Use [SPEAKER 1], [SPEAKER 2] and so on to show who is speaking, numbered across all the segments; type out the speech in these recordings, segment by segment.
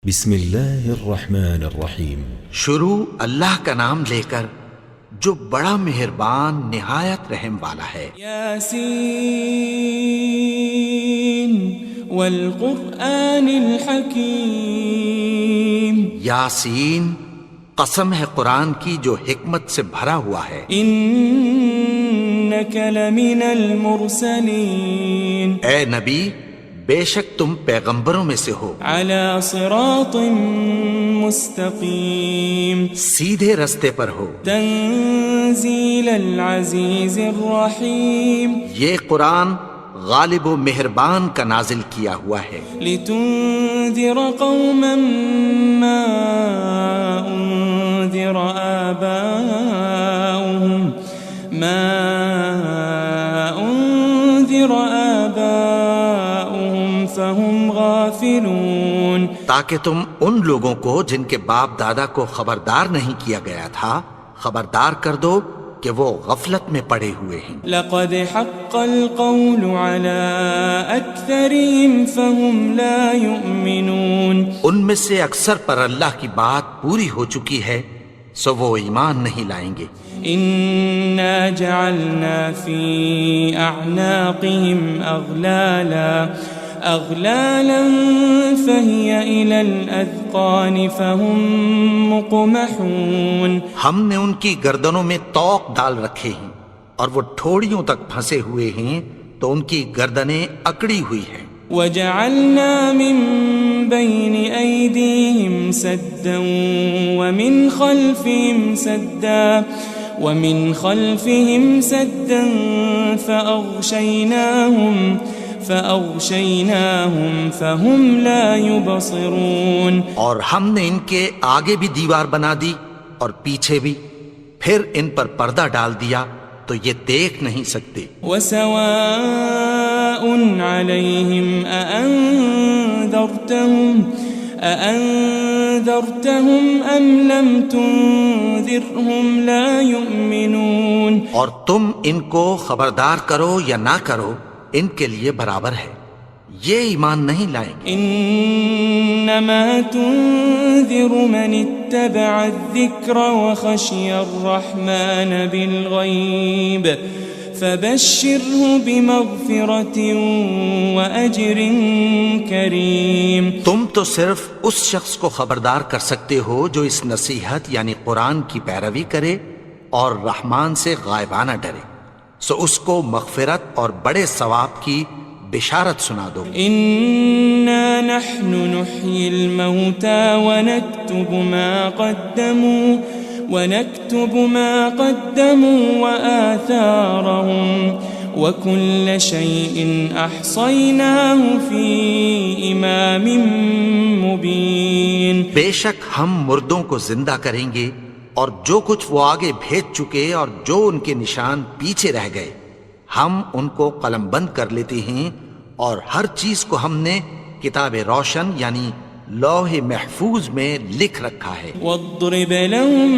[SPEAKER 1] بسم اللہ الرحمن الرحیم۔
[SPEAKER 2] شروع اللہ کا نام لے کر جو بڑا مہربان نہایت رحم والا ہے۔
[SPEAKER 3] یاسین والقرآن الحکیم،
[SPEAKER 2] یاسین قسم ہے قرآن کی جو حکمت سے بھرا ہوا ہے۔
[SPEAKER 3] انک لمن المرسلین،
[SPEAKER 2] اے نبی بے شک تم پیغمبروں میں سے ہو،
[SPEAKER 3] علی صراط مستقیم،
[SPEAKER 2] سیدھے رستے پر ہو۔
[SPEAKER 3] تنزیل العزیز الرحیم،
[SPEAKER 2] یہ قرآن غالب و مہربان کا نازل کیا ہوا ہے،
[SPEAKER 3] لتنذر قوما ما انذر آباؤهم فهم غافلون،
[SPEAKER 2] تاکہ تم ان لوگوں کو جن کے باپ دادا کو خبردار نہیں کیا گیا تھا خبردار کر دو کہ وہ غفلت میں پڑے ہوئے ہیں۔
[SPEAKER 3] لقد حق القول على اکثرهم فهم لا يؤمنون،
[SPEAKER 2] ان میں سے اکثر پر اللہ کی بات پوری ہو چکی ہے سو وہ ایمان نہیں لائیں گے۔
[SPEAKER 3] انا جعلنا في اعناقهم اغلالا فهي الى الاذقان فهم مقمحون،
[SPEAKER 2] ہم نے ان کی گردنوں میں طوق ڈال رکھے ہیں اور وہ ٹھوڑیوں تک پھنسے ہوئے ہیں تو ان کی گردنیں اکڑی ہوئی ہیں۔
[SPEAKER 3] وجعلنا من بين ايديهم سدا ومن خلفهم سدا فأغشيناهم فهم لا يبصرون،
[SPEAKER 2] اور ہم نے ان کے آگے بھی دیوار بنا دی اور پیچھے بھی، پھر ان پر پردہ ڈال دیا تو یہ دیکھ نہیں سکتے۔
[SPEAKER 3] وسواء عليهم أأنذرتهم أم لم تنذرهم لا يؤمنون،
[SPEAKER 2] اور تم ان کو خبردار کرو یا نہ کرو ان کے لیے برابر ہے، یہ ایمان نہیں لائیں گے۔
[SPEAKER 3] انما تنذر من اتبع الذکر وخشی الرحمن بالغیب فبشره بمغفرة وأجر کریم،
[SPEAKER 2] تم تو صرف اس شخص کو خبردار کر سکتے ہو جو اس نصیحت یعنی قرآن کی پیروی کرے اور رحمان سے غائبانہ ڈرے، سو اس کو مغفرت اور بڑے ثواب کی بشارت سنا دو۔
[SPEAKER 3] انا نحن نحيي الموتى ونكتب ما قدموا وآثارهم وكل شيء أحصيناه في إمام مبين،
[SPEAKER 2] بے شک ہم مردوں کو زندہ کریں گے اور جو کچھ وہ آگے بھیج چکے اور جو ان کے نشان پیچھے رہ گئے ہم ان کو قلم بند کر لیتے ہیں، اور ہر چیز کو ہم نے کتاب روشن یعنی لوح محفوظ میں لکھ رکھا ہے۔
[SPEAKER 3] واضرب لهم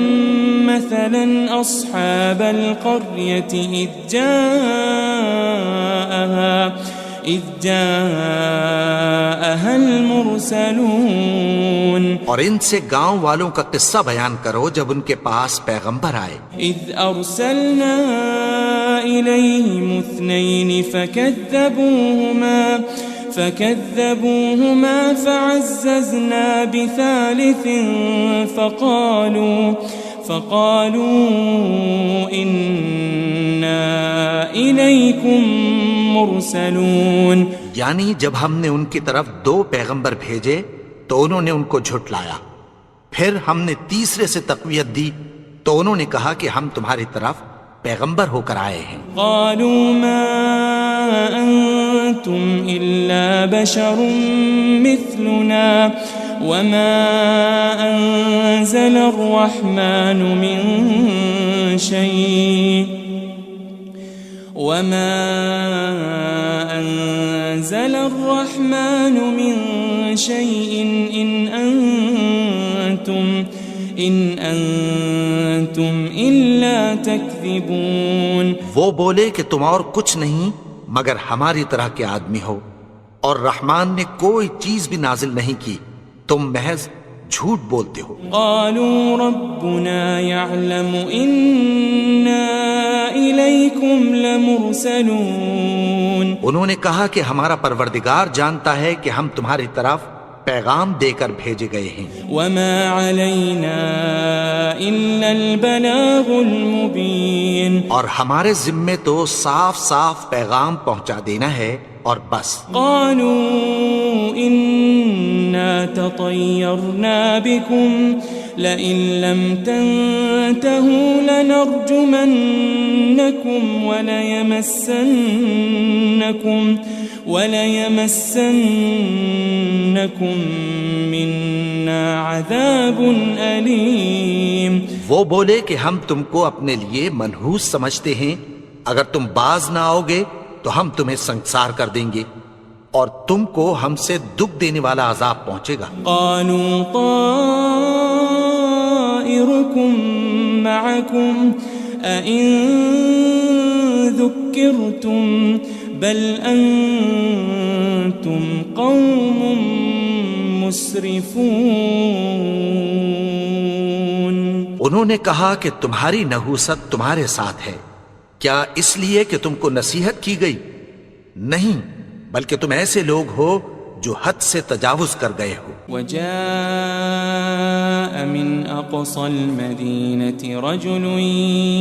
[SPEAKER 3] مثلا أصحاب القرية إذ جاءها المرسلون،
[SPEAKER 2] اور ان سے گاؤں والوں کا قصہ بیان کرو جب ان کے پاس پیغمبر آئے۔
[SPEAKER 3] إذ أرسلنا إليهم اثنين فكذبوهما فعززنا بثالث فقالوا إنا إليكم مرسلون،
[SPEAKER 2] یعنی جب ہم نے ان کی طرف دو پیغمبر بھیجے تو انہوں نے ان کو جھٹلایا، پھر ہم نے تیسرے سے تقویت دی تو انہوں نے کہا کہ ہم تمہاری طرف پیغمبر ہو کر آئے ہیں۔
[SPEAKER 3] قالوا ما أنتم إلا بشر مثلنا وما أنزل الرحمن من شيء إن أنتم إلا تكذبون،
[SPEAKER 2] وہ بولے کہ تم اور کچھ نہیں مگر ہماری طرح کے آدمی ہو، اور رحمان نے کوئی چیز بھی نازل نہیں کی تم محض جھوٹ بولتے ہو۔
[SPEAKER 3] قالوا ربنا يعلم إنا إليكم لمرسلون،
[SPEAKER 2] انہوں نے کہا کہ ہمارا پروردگار جانتا ہے کہ ہم تمہاری طرف پیغام دے کر بھیجے گئے ہیں،
[SPEAKER 3] وما علينا إلا البلاغ المبين،
[SPEAKER 2] اور ہمارے ذمے تو صاف صاف پیغام پہنچا دینا ہے اور بس۔
[SPEAKER 3] قالوا إنا تطيرنا بكم لئن لم تنتهوا لنرجمنكم وليمسنكم منا عذاب أليم۔
[SPEAKER 2] وہ بولے کہ ہم تم کو اپنے لیے منحوس سمجھتے ہیں، اگر تم باز نہ آؤ گے تو ہم تمہیں سنسار کر دیں گے اور تم کو ہم سے دکھ دینے والا عذاب پہنچے گا۔
[SPEAKER 3] قالوا طائركم معكم أئن ذكرتم بل أنتم قوم مسرفون۔
[SPEAKER 2] انہوں نے کہا کہ تمہاری نحوست تمہارے ساتھ ہے، کیا اس لیے کہ تم کو نصیحت کی گئی؟ نہیں، بلکہ تم ایسے لوگ ہو جو حد سے تجاوز کر گئے ہو۔
[SPEAKER 3] وجاء من أقصى المدينة رجل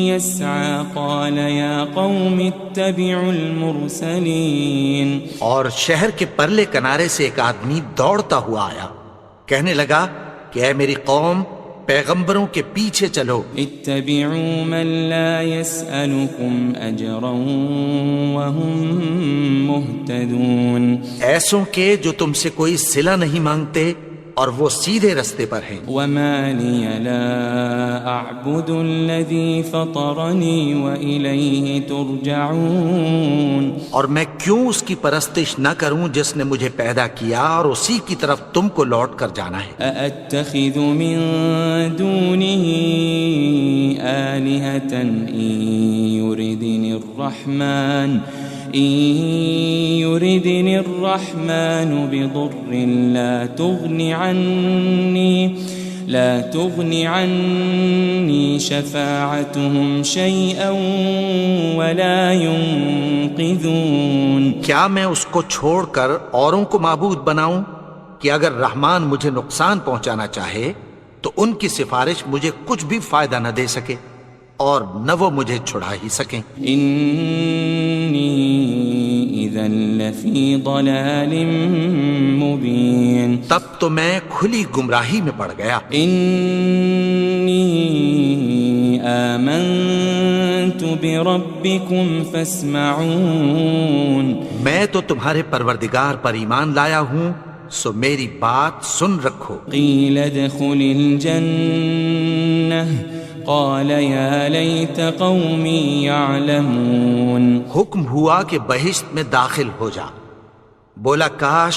[SPEAKER 3] يسعى قال يا قوم اتبعوا المرسلين،
[SPEAKER 2] اور شہر کے پرلے کنارے سے ایک آدمی دوڑتا ہوا آیا، کہنے لگا کہ اے میری قوم، پیغمبروں کے پیچھے چلو۔
[SPEAKER 3] اتبعوا من لا يسألكم أجرا وهم مهتدون،
[SPEAKER 2] ایسوں کے جو تم سے کوئی صلہ نہیں مانگتے اور وہ سیدھے رستے پر ہیں۔
[SPEAKER 3] وما لي لا أعبد الذي فطرني وإليه ترجعون،
[SPEAKER 2] اور میں کیوں اس کی پرستش نہ کروں جس نے مجھے پیدا کیا اور اسی کی طرف تم کو لوٹ کر جانا ہے۔
[SPEAKER 3] أأتخذ من دونه آلهة إن يردني الرحمن بضر لا تغن عني شفاعتهم شيئا ولا ينقذون۔
[SPEAKER 2] کیا میں اس کو چھوڑ کر اوروں کو معبود بناؤں کہ اگر رحمان مجھے نقصان پہنچانا چاہے تو ان کی سفارش مجھے کچھ بھی فائدہ نہ دے سکے اور نہ وہ مجھے چھڑا ہی سکیں۔
[SPEAKER 3] إني إذا لفي ضلال مبين،
[SPEAKER 2] تب تو میں کھلی گمراہی میں پڑ گیا۔
[SPEAKER 3] إني آمنت بربكم فاسمعون،
[SPEAKER 2] میں تو تمہارے پروردگار پر ایمان لایا ہوں، سو میری بات سن رکھو۔
[SPEAKER 3] قيل ادخل الجنة قال يا ليت قومي يعلمون،
[SPEAKER 2] حکم ہوا کہ بہشت میں داخل ہو جا، بولا کاش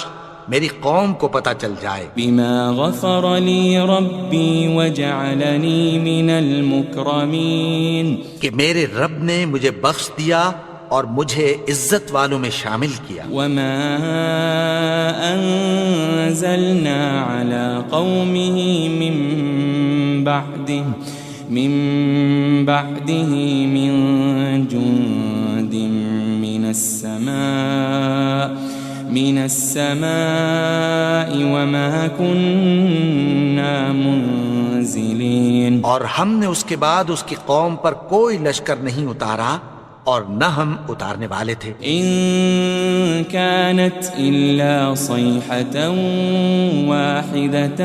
[SPEAKER 2] میری قوم کو پتہ چل جائے۔
[SPEAKER 3] بما غفر لي ربي وجعلني من المكرمين،
[SPEAKER 2] کہ میرے رب نے مجھے بخش دیا اور مجھے عزت والوں میں شامل کیا۔
[SPEAKER 3] وما أنزلنا على قومه من بعده من جند من السماء وما كنا منزلين،
[SPEAKER 2] اور ہم نے اس کے بعد اس کی قوم پر کوئی لشکر نہیں اتارا اور نہ ہم اتارنے والے تھے۔
[SPEAKER 3] إن كانت إلا صيحة واحدة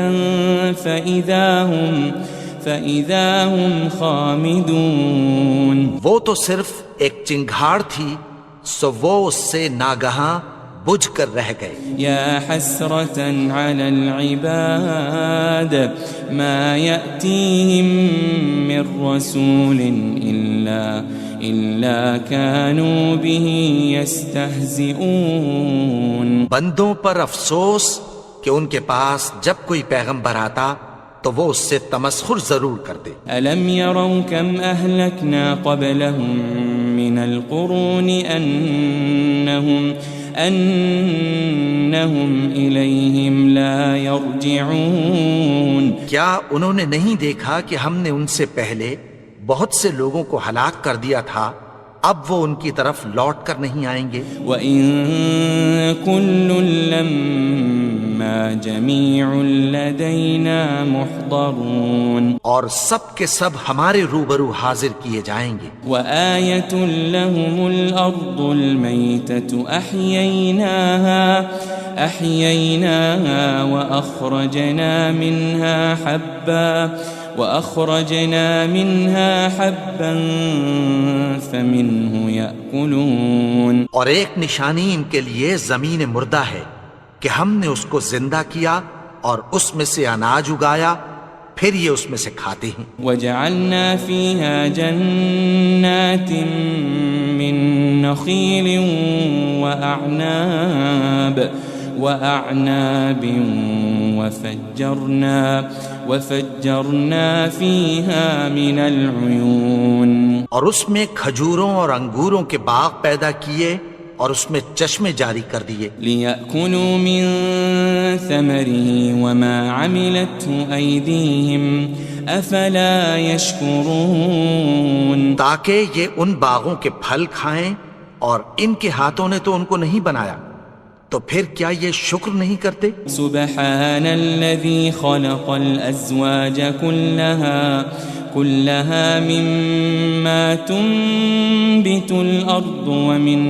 [SPEAKER 3] فإذا هم خامدون،
[SPEAKER 2] وہ تو صرف ایک چنگھاڑ تھی، سو وہ اس سے ناگہاں بجھ کر رہ گئے۔
[SPEAKER 3] يا حسرة على العباد ما يأتيهم من رسول إلا كانوا به يستهزئون،
[SPEAKER 2] بندوں پر افسوس کہ ان کے پاس جب کوئی پیغمبر آتا تو وہ اس سے تمسخر ضرور کرتے۔
[SPEAKER 3] ألم يروا كم أهلكنا قبلهم من القرون أنهم إليهم لا يرجعون
[SPEAKER 2] کیا انہوں نے نہیں دیکھا کہ ہم نے ان سے پہلے بہت سے لوگوں کو ہلاک کر دیا تھا، اب وہ ان کی طرف لوٹ کر نہیں آئیں گے؟
[SPEAKER 3] وَإِن كُلٌّ لَمَّا جَمِيعٌ لَدَيْنَا مُحْضَرُونَ،
[SPEAKER 2] اور سب کے سب ہمارے روبرو حاضر کیے جائیں گے۔
[SPEAKER 3] وَآيَةٌ لَهُمُ الْأَرْضُ الْمَيْتَةُ أَحْيَيْنَاهَا وَأَخْرَجْنَا مِنْهَا حَبًّا فَمِنْهُ يَأْكُلُونَ،
[SPEAKER 2] اور ایک نشانی ان کے لیے زمین مردہ ہے کہ ہم نے اس کو زندہ کیا اور اس میں سے اناج اگایا، پھر یہ اس میں سے کھاتے ہیں۔
[SPEAKER 3] وَجَعَلْنَا فِيهَا جَنَّاتٍ مِّن نَخِيلٍ وَأَعْنَابٍ وَفَجَّرْنَا فِيهَا مِنَ الْعُيُونِ،
[SPEAKER 2] اور اس میں کھجوروں اور انگوروں کے باغ پیدا کیے اور اس میں چشمے جاری کر دیے،
[SPEAKER 3] لِيَأْكُلُوا مِن ثَمَرِهِ وَمَا عَمِلَتْهُ أَيْدِيهِمْ أَفَلَا يَشْكُرُونَ،
[SPEAKER 2] تاکہ یہ ان باغوں کے پھل کھائیں اور ان کے ہاتھوں نے تو ان کو نہیں بنایا، تو پھر کیا یہ شکر نہیں کرتے؟
[SPEAKER 3] سبحان الذي خلق الأزواج كلها مما تنبت الأرض ومن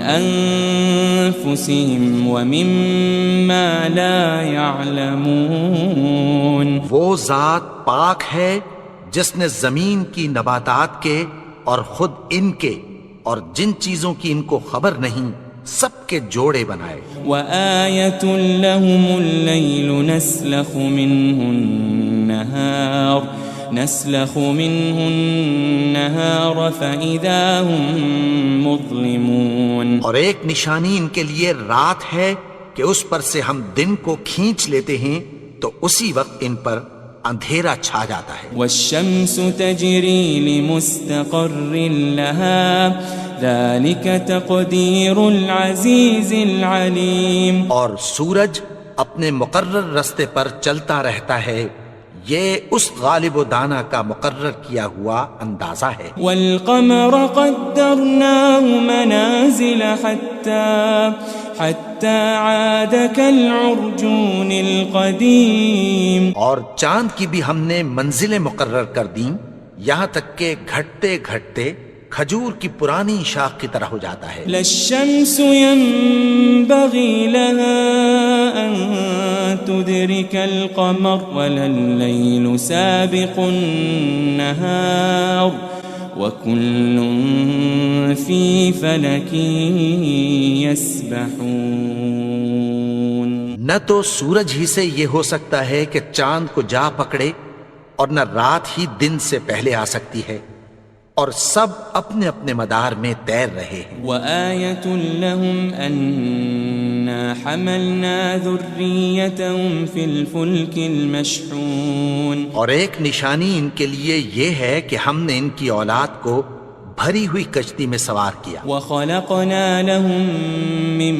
[SPEAKER 3] أنفسهم ومما لا يعلمون،
[SPEAKER 2] وہ ذات پاک ہے جس نے زمین کی نباتات کے اور خود ان کے اور جن چیزوں کی ان کو خبر نہیں سب کے جوڑے بنائے۔
[SPEAKER 3] وَآيَةٌ لَهُمُ اللَّيْلُ نَسْلَخُ مِنْهُ النَّهَارَ فَإِذَا هُمْ مُظْلِمُونَ،
[SPEAKER 2] اور ایک نشانی ان کے لیے رات ہے کہ اس پر سے ہم دن کو کھینچ لیتے ہیں تو اسی وقت ان پر اندھیرا چھا جاتا ہے۔
[SPEAKER 3] وَالشَّمْسُ تَجْرِي لِمُسْتَقَرٍّ لَهَا ذَلِكَ تَقْدِيرُ الْعَزِيزِ الْعَلِيمِ،
[SPEAKER 2] اور سورج اپنے مقرر رستے پر چلتا رہتا ہے، یہ اس غالب و دانا کا مقرر کیا ہوا اندازہ ہے۔
[SPEAKER 3] وَالْقَمَرَ قَدَّرْنَاهُ مَنَازِلَ حَتَّى عَادَ كَالْعُرْجُونِ الْقَدِيمِ،
[SPEAKER 2] اور چاند کی بھی ہم نے منزلیں مقرر کر دیں، یہاں تک کہ گھٹتے گھٹتے کھجور کی پرانی شاخ کی طرح ہو جاتا ہے۔
[SPEAKER 3] لَا الشَّمْسُ يَنبَغِي لَهَا أَن تُدْرِكَ الْقَمَرَ وَلَا اللَّيْلُ سَابِقُ النَّهَارِ وَكُلٌّ فِي فَلَكٍ يَسْبَحُونَ،
[SPEAKER 2] نہ تو سورج ہی سے یہ ہو سکتا ہے کہ چاند کو جا پکڑے، اور نہ رات ہی دن سے پہلے آ سکتی ہے، اور سب اپنے اپنے مدار میں تیر رہے ہیں۔
[SPEAKER 3] وَآيَةٌ لَهُمْ أَنَّا حَمَلْنَا ذُرِّيَّتَهُمْ فِي الْفُلْكِ الْمَشْحُونِ،
[SPEAKER 2] اور ایک نشانی ان کے لیے یہ ہے کہ ہم نے ان کی اولاد کو بھری ہوئی کشتی میں سوار کیا۔
[SPEAKER 3] وَخَلَقْنَا لَهُم مِّن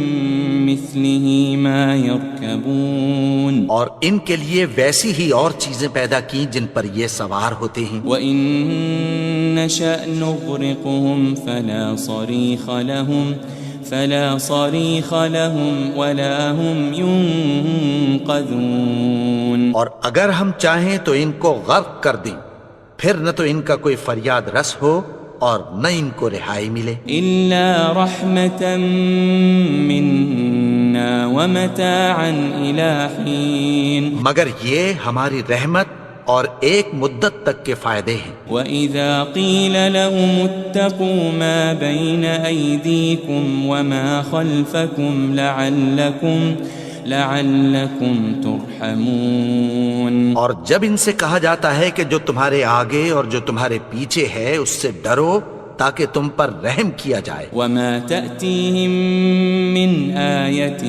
[SPEAKER 3] مِّثْلِهِ مَا يَرْكَبُونَ،
[SPEAKER 2] اور ان کے لیے ویسی ہی اور چیزیں پیدا کی جن پر یہ سوار ہوتے ہیں۔
[SPEAKER 3] وَإِن نَّشَأْ نُغْرِقْهُمْ فَلَا صَرِيخَ لَهُمْ وَلَا هُمْ يُنقَذُونَ،
[SPEAKER 2] اور اگر ہم چاہیں تو ان کو غرق کر دیں، پھر نہ تو ان کا کوئی فریاد رس ہو اور نہ ان کو رہائی ملے۔
[SPEAKER 3] إِلَّا رَحْمَةً مِّنَّا وَمَتَاعًا إِلَىٰ حِينٍ،
[SPEAKER 2] مگر یہ ہماری رحمت اور ایک مدت تک کے فائدے ہیں۔
[SPEAKER 3] وَإِذَا قِيلَ لَهُمُ اتَّقُوا مَا بَيْنَ أَيْدِيكُمْ وَمَا خَلْفَكُمْ لَعَلَّكُمْ تُرْحَمُونَ، اور
[SPEAKER 2] جب ان سے کہا جاتا ہے کہ جو تمہارے آگے اور جو تمہارے پیچھے ہے اس سے ڈرو تاکہ تم پر رحم کیا جائے۔
[SPEAKER 3] وَمَا تَأْتِيهِم مِّنْ آيَةٍ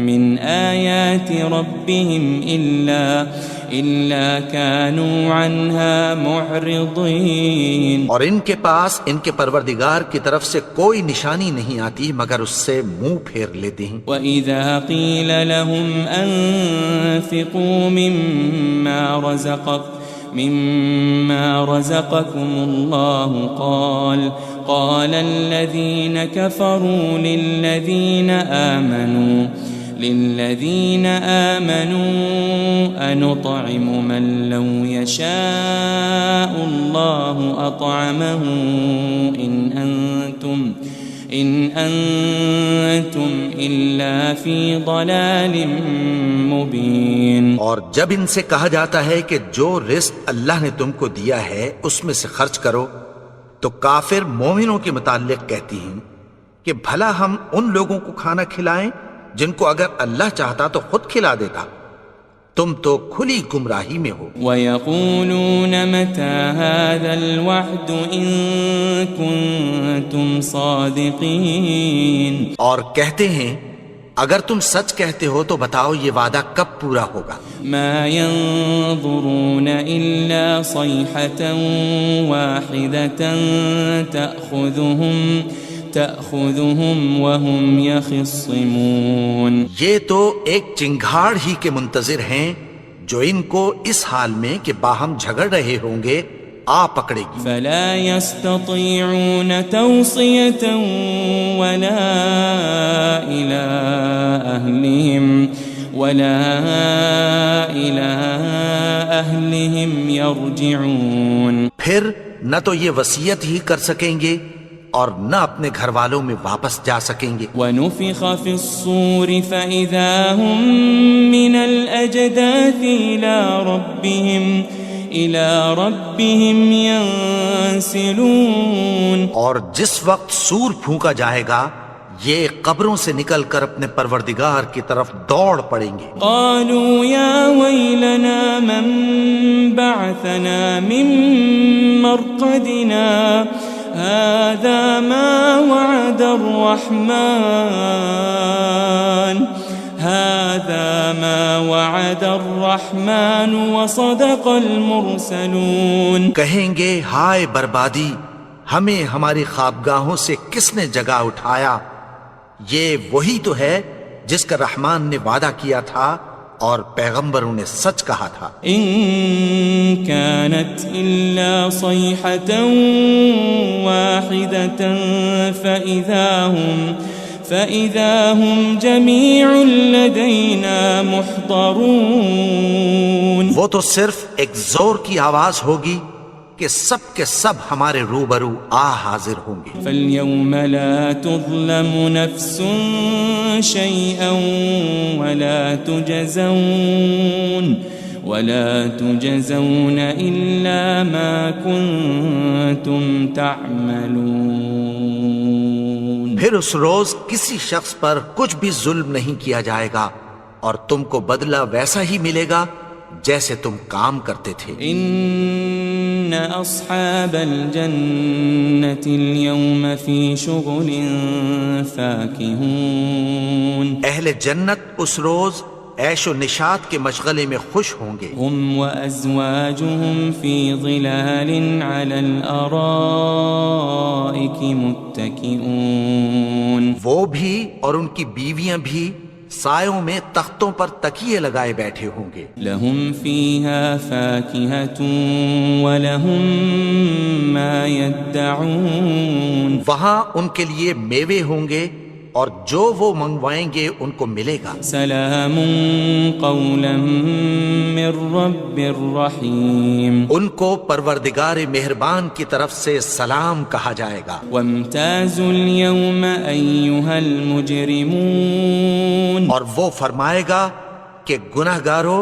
[SPEAKER 3] مِّنْ آيَاتِ رَبِّهِمْ إلا كانوا عنها معرضين.
[SPEAKER 2] اور ان کے پاس ان کے پروردگار کی طرف سے کوئی نشانی نہیں آتی مگر اس سے منہ پھیر لیتے ہیں.
[SPEAKER 3] وَإِذَا قِيلَ لَهُمْ أَنفِقُوا مِمَّا رَزَقَكُمُ اللَّهُ قال الذين كفروا للذين آمنوا أنطعم من لو يشاء الله أطعمه إن أنتم إلا في ضلال مبين.
[SPEAKER 2] اور جب ان سے کہا جاتا ہے کہ جو رزق اللہ نے تم کو دیا ہے اس میں سے خرچ کرو تو کافر مومنوں کے متعلق کہتی ہیں کہ بھلا ہم ان لوگوں کو کھانا کھلائیں جن کو اگر اللہ چاہتا تو خود کھلا دیتا. تم تو کھلی گمراہی میں ہو.
[SPEAKER 3] وَيَقُولُونَ مَتَى هَذَا الْوَعْدُ إِن كُنتُمْ صَادِقِينَ.
[SPEAKER 2] اور کہتے ہیں اگر تم سچ کہتے ہو تو بتاؤ یہ وعدہ کب پورا ہوگا.
[SPEAKER 3] مَا يَنظُرُونَ إِلَّا صَيْحَةً وَاحِدَةً تأخذهم وهم يخصمون.
[SPEAKER 2] یہ تو ایک چنگھاڑ ہی کے منتظر ہیں جو ان کو اس حال میں کہ باہم جھگڑ رہے ہوں گے آ پکڑے گی.
[SPEAKER 3] فلا يستطيعون توصية ولا إلى أهلهم يرجعون.
[SPEAKER 2] پھر نہ تو یہ وصیت ہی کر سکیں گے اور نہ اپنے گھر والوں میں واپس جا سکیں گے.
[SPEAKER 3] وَنُفِخَ فِي الصُّورِ فَإِذَا هُم مِّنَ الْأَجْدَاثِ إِلَى رَبِّهِمْ يَنسِلُونَ.
[SPEAKER 2] اور جس وقت سور پھونکا جائے گا یہ قبروں سے نکل کر اپنے پروردگار کی طرف دوڑ پڑیں گے.
[SPEAKER 3] قالوا يا ويلنا من بعثنا من مرقدنا هذا ما وعد الرحمن وصدق المرسلون.
[SPEAKER 2] کہیں گے ہائے بربادی، ہمیں ہماری خوابگاہوں سے کس نے جگا اٹھایا. یہ وہی تو ہے جس کا رحمان نے وعدہ کیا تھا اور پیغمبروں نے سچ کہا تھا.
[SPEAKER 3] ان كانت الا صيحة واحدة فإذا هم جميع لدينا محضرون.
[SPEAKER 2] وہ تو صرف ایک زور کی آواز ہوگی کہ سب کے سب ہمارے روبرو حاضر ہوں گے.
[SPEAKER 3] فاليوم لا تظلم نفس شيئا ولا تجزون إلا ما كنتم تعملون.
[SPEAKER 2] پھر اس روز کسی شخص پر کچھ بھی ظلم نہیں کیا جائے گا اور تم کو بدلہ ویسا ہی ملے گا جیسے تم کام کرتے تھے.
[SPEAKER 3] ان اصحاب الجنة اليوم في شغل فاكهون.
[SPEAKER 2] اہل جنت اس روز عیش و نشاط کے مشغلے میں خوش ہوں گے.
[SPEAKER 3] هم وازواجهم في ظلال على الارائك متكئون.
[SPEAKER 2] وہ بھی اور ان کی بیویاں بھی سایوں میں تختوں پر تکیے لگائے بیٹھے ہوں گے.
[SPEAKER 3] لهم فيها فاكهة ولهم ما يدعون.
[SPEAKER 2] وہاں ان کے لیے میوے ہوں گے اور جو وہ منگوائیں گے ان کو ملے گا.
[SPEAKER 3] سلام قولا من رب الرحیم.
[SPEAKER 2] ان کو پروردگار مہربان کی طرف سے سلام کہا جائے گا.
[SPEAKER 3] وامتازوا اليوم ایھا المجرمون.
[SPEAKER 2] اور وہ فرمائے گا کہ گناہگارو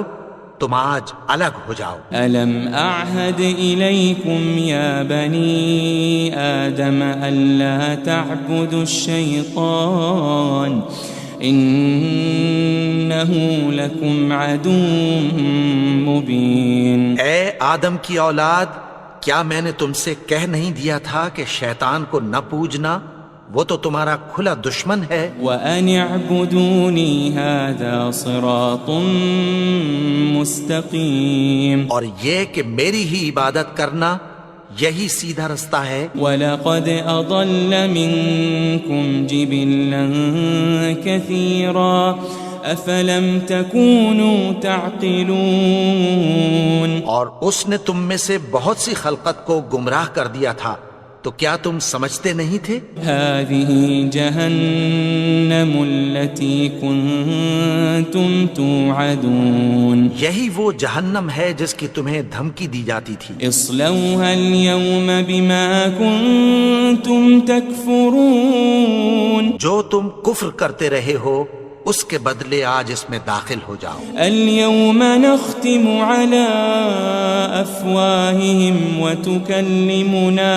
[SPEAKER 2] تم آج الگ ہو جاؤ.
[SPEAKER 3] الم اعہد الیکم یا بنی آدم الا تعبدوا الشیطان انہ لکم عدو مبین.
[SPEAKER 2] اے آدم کی اولاد، کیا میں نے تم سے کہہ نہیں دیا تھا کہ شیطان کو نہ پوجنا، وہ تو تمہارا کھلا دشمن ہے۔
[SPEAKER 3] وَأَنِ اعْبُدُونِي هَذَا صِرَاطٌ مُسْتَقِيمٌ،
[SPEAKER 2] اور یہ کہ میری ہی عبادت کرنا یہی سیدھا رستہ ہے۔
[SPEAKER 3] وَلَقَدْ أَضَلَّ مِنكُمْ جِبِلًّا كَثِيرًا أَفَلَمْ تَكُونُوا تَعْقِلُونَ،
[SPEAKER 2] اور اس نے تم میں سے بہت سی خلقت کو گمراہ کر دیا تھا، تو کیا تم سمجھتے نہیں تھے؟
[SPEAKER 3] هذه جهنم التي كنتم توعدون،
[SPEAKER 2] یہی وہ جہنم ہے جس کی تمہیں دھمکی دی جاتی تھی۔
[SPEAKER 3] اصلوها اليوم بما كنتم تكفرون،
[SPEAKER 2] جو تم کفر کرتے رہے ہو اس کے بدلے آج اس میں داخل ہو جاؤ۔
[SPEAKER 3] اليوم نختم على أفواههم وتكلمنا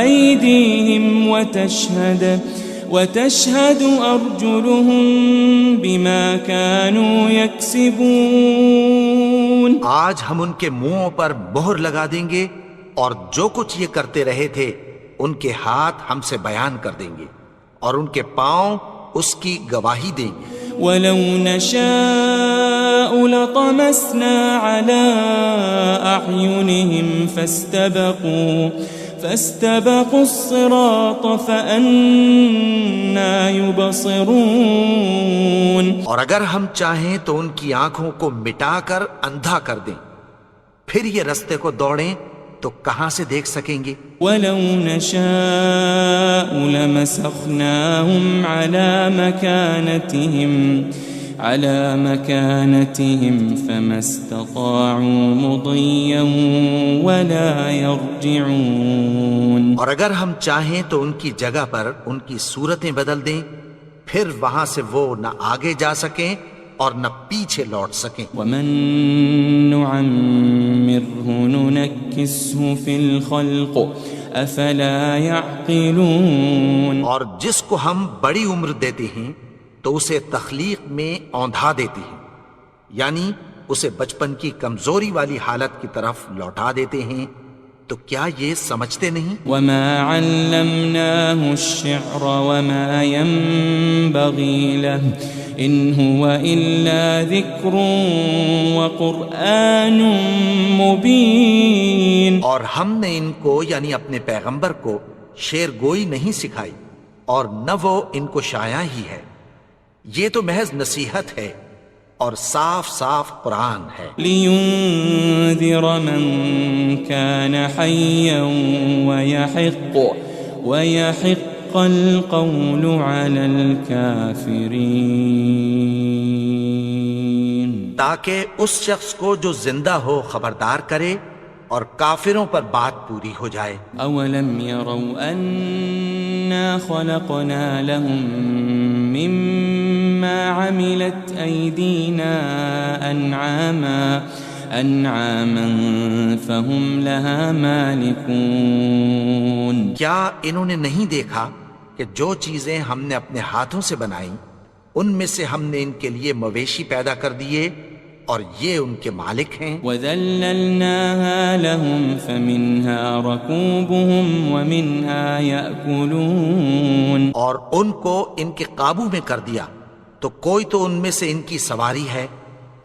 [SPEAKER 3] أيديهم وتشهد أرجلهم بما كانوا يكسبون،
[SPEAKER 2] آج ہم ان کے منہوں پر مہر لگا دیں گے اور جو کچھ یہ کرتے رہے تھے ان کے ہاتھ ہم سے بیان کر دیں گے اور ان کے پاؤں اس کی گواہی دیں گے۔
[SPEAKER 3] وَلَوْ نَشَاءُ لَطَمَسْنَا عَلَىٰ أَعْيُنِهِمْ فَاسْتَبَقُوا الصِّرَاطَ فَأَنَّىٰ يُبْصِرُونَ،
[SPEAKER 2] اور اگر ہم چاہیں تو ان کی آنکھوں کو مٹا کر اندھا کر دیں، پھر یہ رستے کو دوڑیں تو کہاں سے دیکھ سکیں گے؟
[SPEAKER 3] وَلَوْ نَشَاءُ لَمَسَخْنَاهُمْ عَلَىٰ مَكَانَتِهِمْ فَمَا اسْتَطَاعُوا مُضِيًّا وَلَا يَرْجِعُونَ،
[SPEAKER 2] اور اگر ہم چاہیں تو ان کی جگہ پر ان کی صورتیں بدل دیں، پھر وہاں سے وہ نہ آگے جا سکیں اور نہ پیچھے لوٹ سکیں۔
[SPEAKER 3] وَمَن نُعَمِّرْهُ نُنَكِّسْهُ فِي الْخَلْقِ أَفَلَا يَعْقِلُونَ،
[SPEAKER 2] اور جس کو ہم بڑی عمر دیتے ہیں تو اسے تخلیق میں اوندھا دیتے ہیں، یعنی اسے بچپن کی کمزوری والی حالت کی طرف لوٹا دیتے ہیں، تو کیا یہ سمجھتے نہیں؟
[SPEAKER 3] وَمَا عَلَّمْنَاهُ الشِّعْرَ وَمَا يَنبَغِي لَهُ إِنْ هُوَ إِلَّا ذِكْرٌ وَقُرْآنٌ مُبِينٌ،
[SPEAKER 2] اور ہم نے ان کو یعنی اپنے پیغمبر کو شعر گوئی نہیں سکھائی اور نہ وہ ان کو شایع ہی ہے، یہ تو محض نصیحت ہے اور صاف صاف قرآن ہے۔
[SPEAKER 3] لِيُنذِرَ مَن كَانَ حَيًّا وَيَحِقَّ الْقَوْلُ عَلَى الْكَافِرِينَ،
[SPEAKER 2] تاکہ اس شخص کو جو زندہ ہو خبردار کرے اور کافروں پر بات پوری ہو جائے۔
[SPEAKER 3] أَوَلَمْ يَرَوْا أَنَّا خَلَقْنَا لَهُم مِّمَّا عَمِلَتْ أَيْدِينَا أَنْعَامًا فَهُمْ لَهَا مَالِكُونَ،
[SPEAKER 2] کیا انہوں نے نہیں دیکھا کہ جو چیزیں ہم نے اپنے ہاتھوں سے بنائیں ان میں سے ہم نے ان کے لیے مویشی پیدا کر دیے اور یہ ان کے مالک ہیں۔
[SPEAKER 3] وَذَلَّلْنَاهَا لَهُمْ فَمِنْهَا رَكُوبُهُمْ وَمِنْهَا يَأْكُلُونَ،
[SPEAKER 2] اور ان کو ان کے قابو میں کر دیا تو کوئی تو ان میں سے ان کی سواری ہے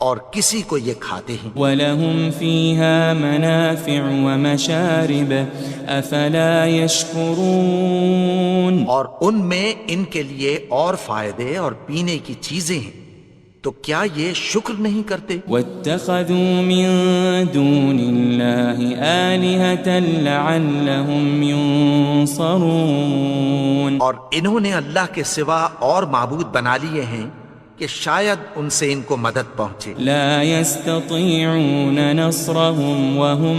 [SPEAKER 2] اور کسی کو یہ کھاتے ہیں۔
[SPEAKER 3] وَلَهُمْ فِيهَا مَنَافِعُ وَمَشَارِبُ أَفَلَا يَشْكُرُونَ،
[SPEAKER 2] اور ان میں ان کے لیے اور فائدے اور پینے کی چیزیں ہیں، تو کیا یہ شکر نہیں کرتے؟
[SPEAKER 3] وَاتَّخَذُوا مِن دُونِ اللَّهِ آلِهَةً لَعَلَّهُمْ يُنصَرُونَ،
[SPEAKER 2] اور انہوں نے اللہ کے سوا اور معبود بنا لیے ہیں کہ شاید ان سے ان کو مدد پہنچے۔
[SPEAKER 3] لا يستطيعون نصرهم وهم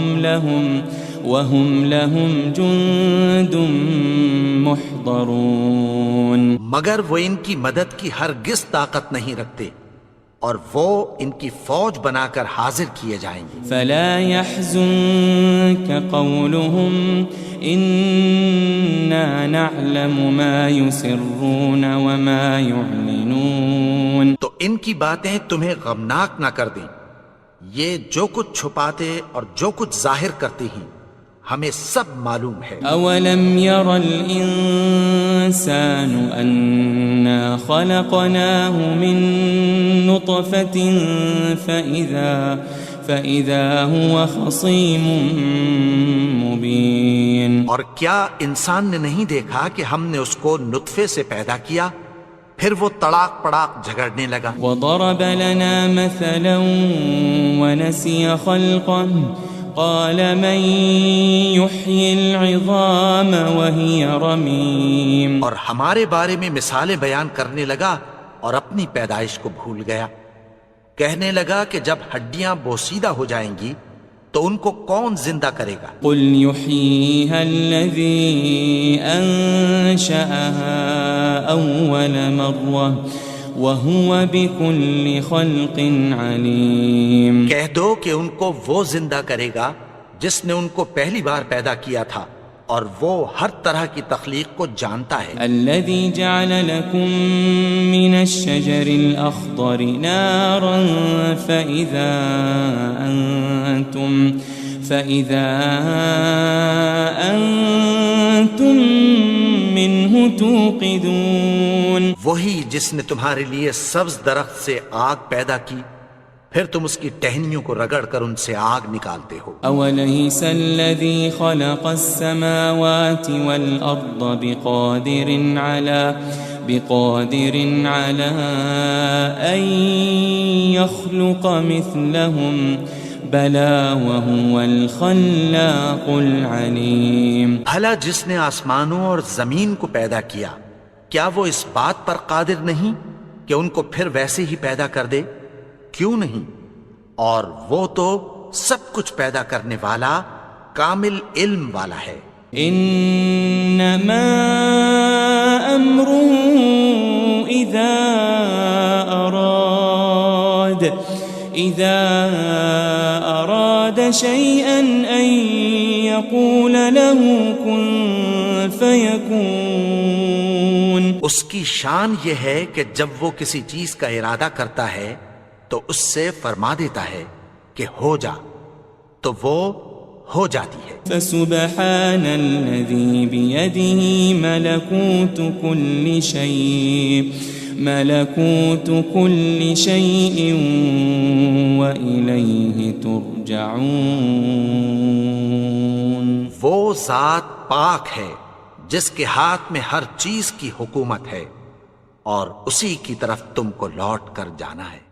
[SPEAKER 3] لهم جند محضرون،
[SPEAKER 2] مگر وہ ان کی مدد کی ہرگز طاقت نہیں رکھتے اور وہ ان کی فوج بنا کر حاضر کیے جائیں گے۔
[SPEAKER 3] فلا يحزنك قولهم إنا نعلم ما يسرون وما يعلنون،
[SPEAKER 2] تو ان کی باتیں تمہیں غمناک نہ کر دیں، یہ جو کچھ چھپاتے اور جو کچھ ظاہر کرتے ہیں ہمیں سب معلوم ہے۔
[SPEAKER 3] أولم ير الإنسان أنا خلقناه من نطفة فإذا هو خصيم مبين۔
[SPEAKER 2] اور کیا انسان نے نہیں دیکھا کہ ہم نے اس کو نطفے سے پیدا کیا، پھر وہ تڑاک پڑاک جھگڑنے لگا۔
[SPEAKER 3] وضرب لنا مثلا ونسي خلقه قال من يحيي العظام وهي رميم۔
[SPEAKER 2] اور ہمارے بارے میں مثالیں بیان کرنے لگا اور اپنی پیدائش کو بھول گیا، کہنے لگا کہ جب ہڈیاں بوسیدہ ہو جائیں گی تو ان کو کون زندہ کرے گا؟
[SPEAKER 3] قل يحييها الذي أنشأها أول مرة وهو بكل خلق عليم۔
[SPEAKER 2] کہہ دو کہ ان کو وہ زندہ کرے گا جس نے ان کو پہلی بار پیدا کیا تھا، اور وہ ہر طرح کی تخلیق کو جانتا ہے۔
[SPEAKER 3] الذي جعل لكم من الشجر الأخضر نارا فإذا أنتم منه توقدون۔
[SPEAKER 2] وہی جس نے تمہارے لیے سبز درخت سے آگ پیدا کی، پھر تم اس کی ٹہنیوں کو رگڑ کر ان سے آگ نکالتے ہو۔
[SPEAKER 3] أوليس الذي خلق السماوات والأرض بقادر على أن يخلق مثلهم بلى وهو الخلاق العليم۔
[SPEAKER 2] بھلا جس نے آسمانوں اور زمین کو پیدا کیا، کیا وہ اس بات پر قادر نہیں کہ ان کو پھر ویسے ہی پیدا کر دے؟ کیوں نہیں؟ اور وہ تو سب کچھ پیدا کرنے والا، کامل علم والا ہے۔
[SPEAKER 3] انما امره اذا اراد شيئا ان يقول له كن فيكون۔
[SPEAKER 2] اس کی شان یہ ہے کہ جب وہ کسی چیز کا ارادہ کرتا ہے تو اس سے فرما دیتا ہے کہ ہو جا، تو وہ ہو جاتی ہے۔
[SPEAKER 3] فسبحان الذي بيده ملكوت كل شيء وإليه ترجعون۔
[SPEAKER 2] وہ ذات پاک ہے جس کے ہاتھ میں ہر چیز کی حکومت ہے، اور اسی کی طرف تم کو لوٹ کر جانا ہے۔